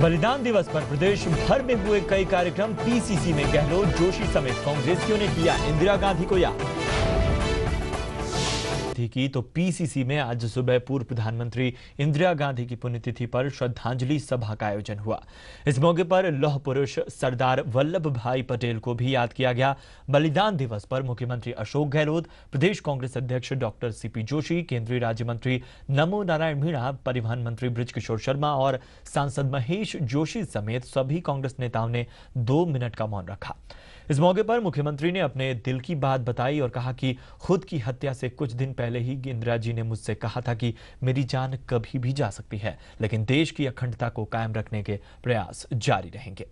बलिदान दिवस पर प्रदेश भर में हुए कई कार्यक्रम। पीसीसी में गहलोत, जोशी समेत कांग्रेसियों ने किया इंदिरा गांधी को याद की। तो पीसीसी में आज सुबह पूर्व प्रधानमंत्री इंदिरा गांधी की पुण्यतिथि पर श्रद्धांजलि सभा का आयोजन हुआ। इस मौके पर लौह पुरुष सरदार वल्लभ भाई पटेल को भी याद किया गया। बलिदान दिवस पर मुख्यमंत्री अशोक गहलोत, प्रदेश कांग्रेस अध्यक्ष डॉक्टर सीपी जोशी, केंद्रीय राज्य मंत्री नमो नारायण मीणा, परिवहन मंत्री बृजकिशोर शर्मा और सांसद महेश जोशी समेत सभी कांग्रेस नेताओं ने 2 मिनट का मौन रखा। इस मौके पर मुख्यमंत्री ने अपने दिल की बात बताई और कहा कि खुद की हत्या से कुछ दिन पहले ही इंदिरा जी ने मुझसे कहा था कि मेरी जान कभी भी जा सकती है, लेकिन देश की अखंडता को कायम रखने के प्रयास जारी रहेंगे।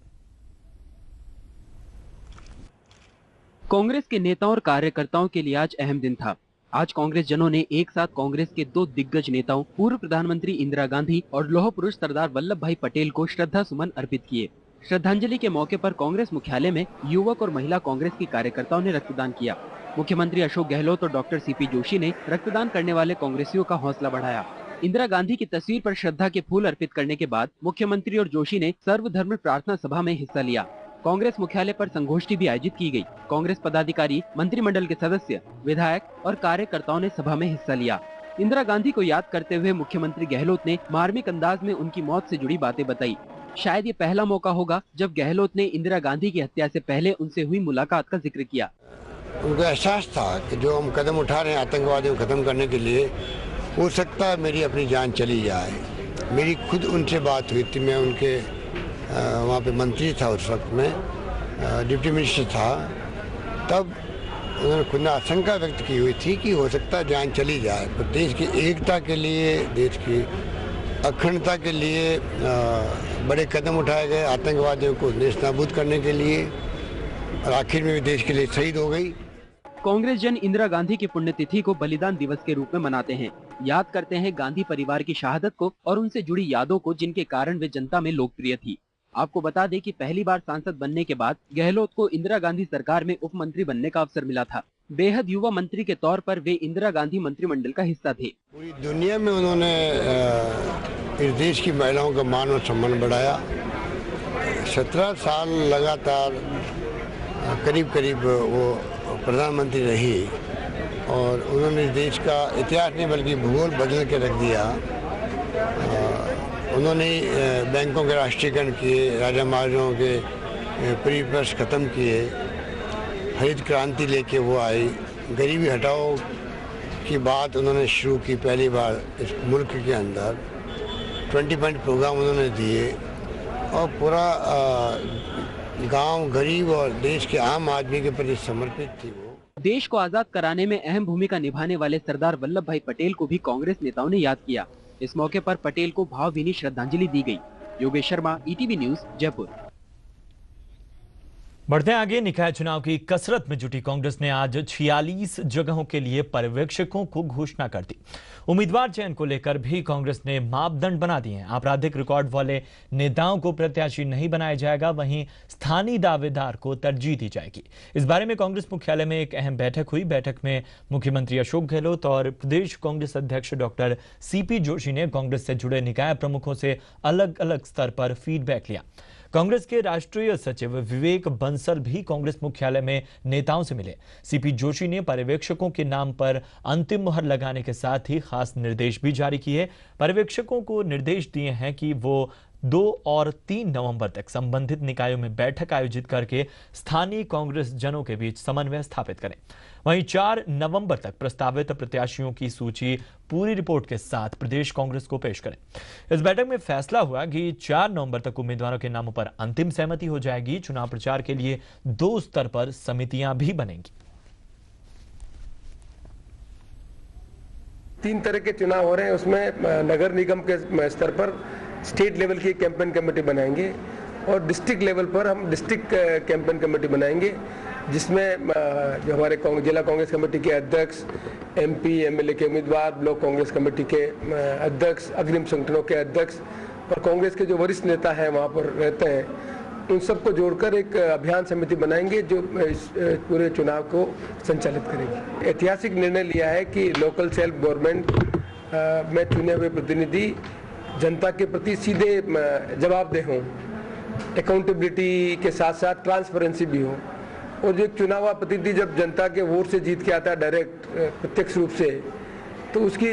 कांग्रेस के नेताओं और कार्यकर्ताओं के लिए आज अहम दिन था। आज कांग्रेस जनों ने एक साथ कांग्रेस के 2 दिग्गज नेताओं पूर्व प्रधानमंत्री इंदिरा गांधी और लौह पुरुष सरदार वल्लभ भाई पटेल को श्रद्धा सुमन अर्पित किए। श्रद्धांजलि के मौके पर कांग्रेस मुख्यालय में युवक और महिला कांग्रेस की कार्यकर्ताओं ने रक्तदान किया। मुख्यमंत्री अशोक गहलोत और डॉक्टर सीपी जोशी ने रक्तदान करने वाले कांग्रेसियों का हौसला बढ़ाया। इंदिरा गांधी की तस्वीर पर श्रद्धा के फूल अर्पित करने के बाद मुख्यमंत्री और जोशी ने सर्वधर्म प्रार्थना सभा में हिस्सा लिया। कांग्रेस मुख्यालय पर संगोष्ठी भी आयोजित की गई। कांग्रेस पदाधिकारी, मंत्रिमंडल के सदस्य, विधायक और कार्यकर्ताओं ने सभा में हिस्सा लिया। इंदिरा गांधी को याद करते हुए मुख्यमंत्री गहलोत ने मार्मिक अंदाज में उनकी मौत से जुड़ी बातें बताई। शायद ये पहला मौका होगा जब गहलोत ने इंदिरा गांधी की हत्या से पहले उनसे हुई मुलाकात का जिक्र किया। उनको एहसास था कि जो हम कदम उठा रहे हैं आतंकवादियों को खत्म करने के लिए, हो सकता है मेरी अपनी जान चली जाए। मेरी खुद उनसे बात हुई थी। मैं उनके वहाँ पे मंत्री था उस वक्त, में डिप्टी मिनिस्टर था। तब उन्होंने खुद ने आशंका व्यक्त की हुई थी कि हो सकता है जान चली जाए, पर देश की एकता के लिए, देश की अखंडता के लिए बड़े कदम उठाए गए, आतंकवादियों को नेस्तनाबूद करने के लिए, और आखिर में भी देश के लिए शहीद हो गई। कांग्रेस जन इंदिरा गांधी की पुण्यतिथि को बलिदान दिवस के रूप में मनाते हैं। याद करते हैं गांधी परिवार की शहादत को और उनसे जुड़ी यादों को, जिनके कारण वे जनता में लोकप्रिय थी। आपको बता दें कि पहली बार सांसद बनने के बाद गहलोत को इंदिरा गांधी सरकार में उप मंत्री बनने का अवसर मिला था। बेहद युवा मंत्री के तौर पर वे इंदिरा गांधी मंत्रिमंडल का हिस्सा थे। पूरी दुनिया में उन्होंने इस देश की महिलाओं का मान और सम्मान बढ़ाया। 17 साल लगातार करीब करीब वो प्रधानमंत्री रही और उन्होंने देश का इतिहास नहीं बल्कि भूगोल बदल के रख दिया। उन्होंने बैंकों के राष्ट्रीयकरण किए, राजा महाराजाओं के प्रीपर्स खत्म किए, हरित क्रांति लेके वो आई, गरीबी हटाओ की बात उन्होंने शुरू की पहली बार इस मुल्क के अंदर। 20 पॉइंट प्रोग्राम उन्होंने दिए और पूरा गांव, गरीब और देश के आम आदमी के प्रति समर्पित थी वो। देश को आजाद कराने में अहम भूमिका निभाने वाले सरदार वल्लभ भाई पटेल को भी कांग्रेस नेताओं ने याद किया। इस मौके पर पटेल को भावभीनी श्रद्धांजलि दी गई। Yogesh Sharma, ETV news, Jaipur. बढ़ते आगे, निकाय चुनाव की कसरत में जुटी कांग्रेस ने आज 46 जगहों के लिए पर्यवेक्षकों को घोषणा कर दी। उम्मीदवार चयन को लेकर भी कांग्रेस ने मापदंड बना दिए हैं। आपराधिक रिकॉर्ड वाले नेताओं को प्रत्याशी नहीं बनाया जाएगा, वहीं स्थानीय दावेदार को तरजीह दी जाएगी। इस बारे में कांग्रेस मुख्यालय में एक अहम बैठक हुई। बैठक में मुख्यमंत्री अशोक गहलोत और प्रदेश कांग्रेस अध्यक्ष डॉक्टर सीपी जोशी ने कांग्रेस से जुड़े निकाय प्रमुखों से अलग अलग स्तर पर फीडबैक लिया। कांग्रेस के राष्ट्रीय सचिव विवेक बंसल भी कांग्रेस मुख्यालय में नेताओं से मिले। सीपी जोशी ने पर्यवेक्षकों के नाम पर अंतिम मुहर लगाने के साथ ही खास निर्देश भी जारी किए। पर्यवेक्षकों को निर्देश दिए हैं कि वो 2 और 3 नवंबर तक संबंधित निकायों में बैठक आयोजित करके स्थानीय कांग्रेस जनों के बीच समन्वय स्थापित करें। वहीं 4 नवंबर तक प्रस्तावित प्रत्याशियों की सूची पूरी रिपोर्ट के साथ प्रदेश कांग्रेस को पेश करें। इस बैठक में फैसला हुआ कि 4 नवंबर तक उम्मीदवारों के नामों पर अंतिम सहमति हो जाएगी। चुनाव प्रचार के लिए 2 स्तर पर समितियां भी बनेंगी। 3 तरह के चुनाव हो रहे हैं, उसमें नगर निगम के स्तर पर स्टेट लेवल की कैंपेन कमेटी बनाएंगे और डिस्ट्रिक्ट लेवल पर हम डिस्ट्रिक्ट कैंपेन कमेटी बनाएंगे, जिसमें जो हमारे जिला कांग्रेस कमेटी के अध्यक्ष, MP, MLA के उम्मीदवार, ब्लॉक कांग्रेस कमेटी के अध्यक्ष, अग्रिम संगठनों के अध्यक्ष और कांग्रेस के जो वरिष्ठ नेता हैं वहाँ पर रहते हैं, उन सबको जोड़कर एक अभियान समिति बनाएंगे जो इस पूरे चुनाव को संचालित करेगी। ऐतिहासिक निर्णय लिया है कि लोकल सेल्फ गवर्नमेंट में चुने हुए प्रतिनिधि जनता के प्रति सीधे जवाबदेह हों, अकाउंटेबिलिटी के साथ साथ ट्रांसपेरेंसी भी हो। और जो एक चुनाव प्रतिनिधि जब जनता के वोट से जीत के आता है डायरेक्ट प्रत्यक्ष रूप से, तो उसकी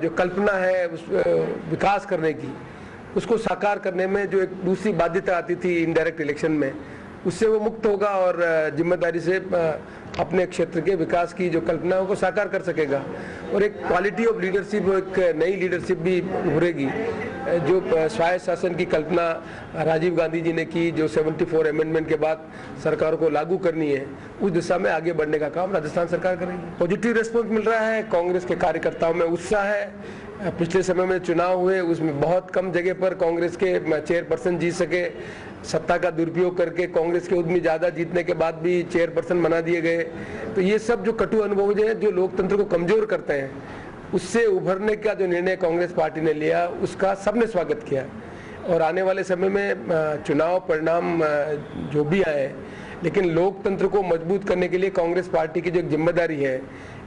जो कल्पना है उस विकास करने की, उसको साकार करने में जो एक दूसरी बाध्यता आती थी इनडायरेक्ट इलेक्शन में, उससे वो मुक्त होगा और जिम्मेदारी से अपने क्षेत्र के विकास की जो कल्पना है वो साकार कर सकेगा। और एक क्वालिटी ऑफ लीडरशिप, एक नई लीडरशिप भी उभरेगी। जो स्वायत्त शासन की कल्पना राजीव गांधी जी ने की, जो 74 अमेंडमेंट के बाद सरकार को लागू करनी है, उस दिशा में आगे बढ़ने का काम राजस्थान सरकार करेगी। पॉजिटिव रिस्पॉन्स मिल रहा है, कांग्रेस के कार्यकर्ताओं में उत्साह है। पिछले समय में चुनाव हुए उसमें बहुत कम जगह पर कांग्रेस के चेयरपर्सन जीत सके। सत्ता का दुरुपयोग करके कांग्रेस के उद्यमी ज्यादा जीतने के बाद भी चेयरपर्सन बना दिए गए। तो ये सब जो कटु अनुभव हैं जो लोकतंत्र को कमजोर करते हैं, उससे उभरने का जो निर्णय कांग्रेस पार्टी ने लिया उसका सबने स्वागत किया। और आने वाले समय में चुनाव परिणाम जो भी आए, लेकिन लोकतंत्र को मजबूत करने के लिए कांग्रेस पार्टी की जो एक जिम्मेदारी है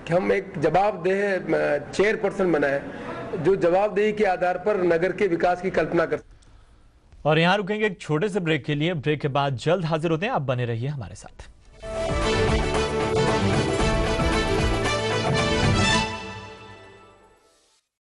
कि हम एक जवाबदेह चेयरपर्सन बनाए, जो जवाबदेही के आधार पर नगर के विकास की कल्पना कर। और यहाँ रुकेंगे एक छोटे से ब्रेक के लिए। ब्रेक के बाद जल्द हाजिर होते हैं, आप बने रहिए हमारे साथ।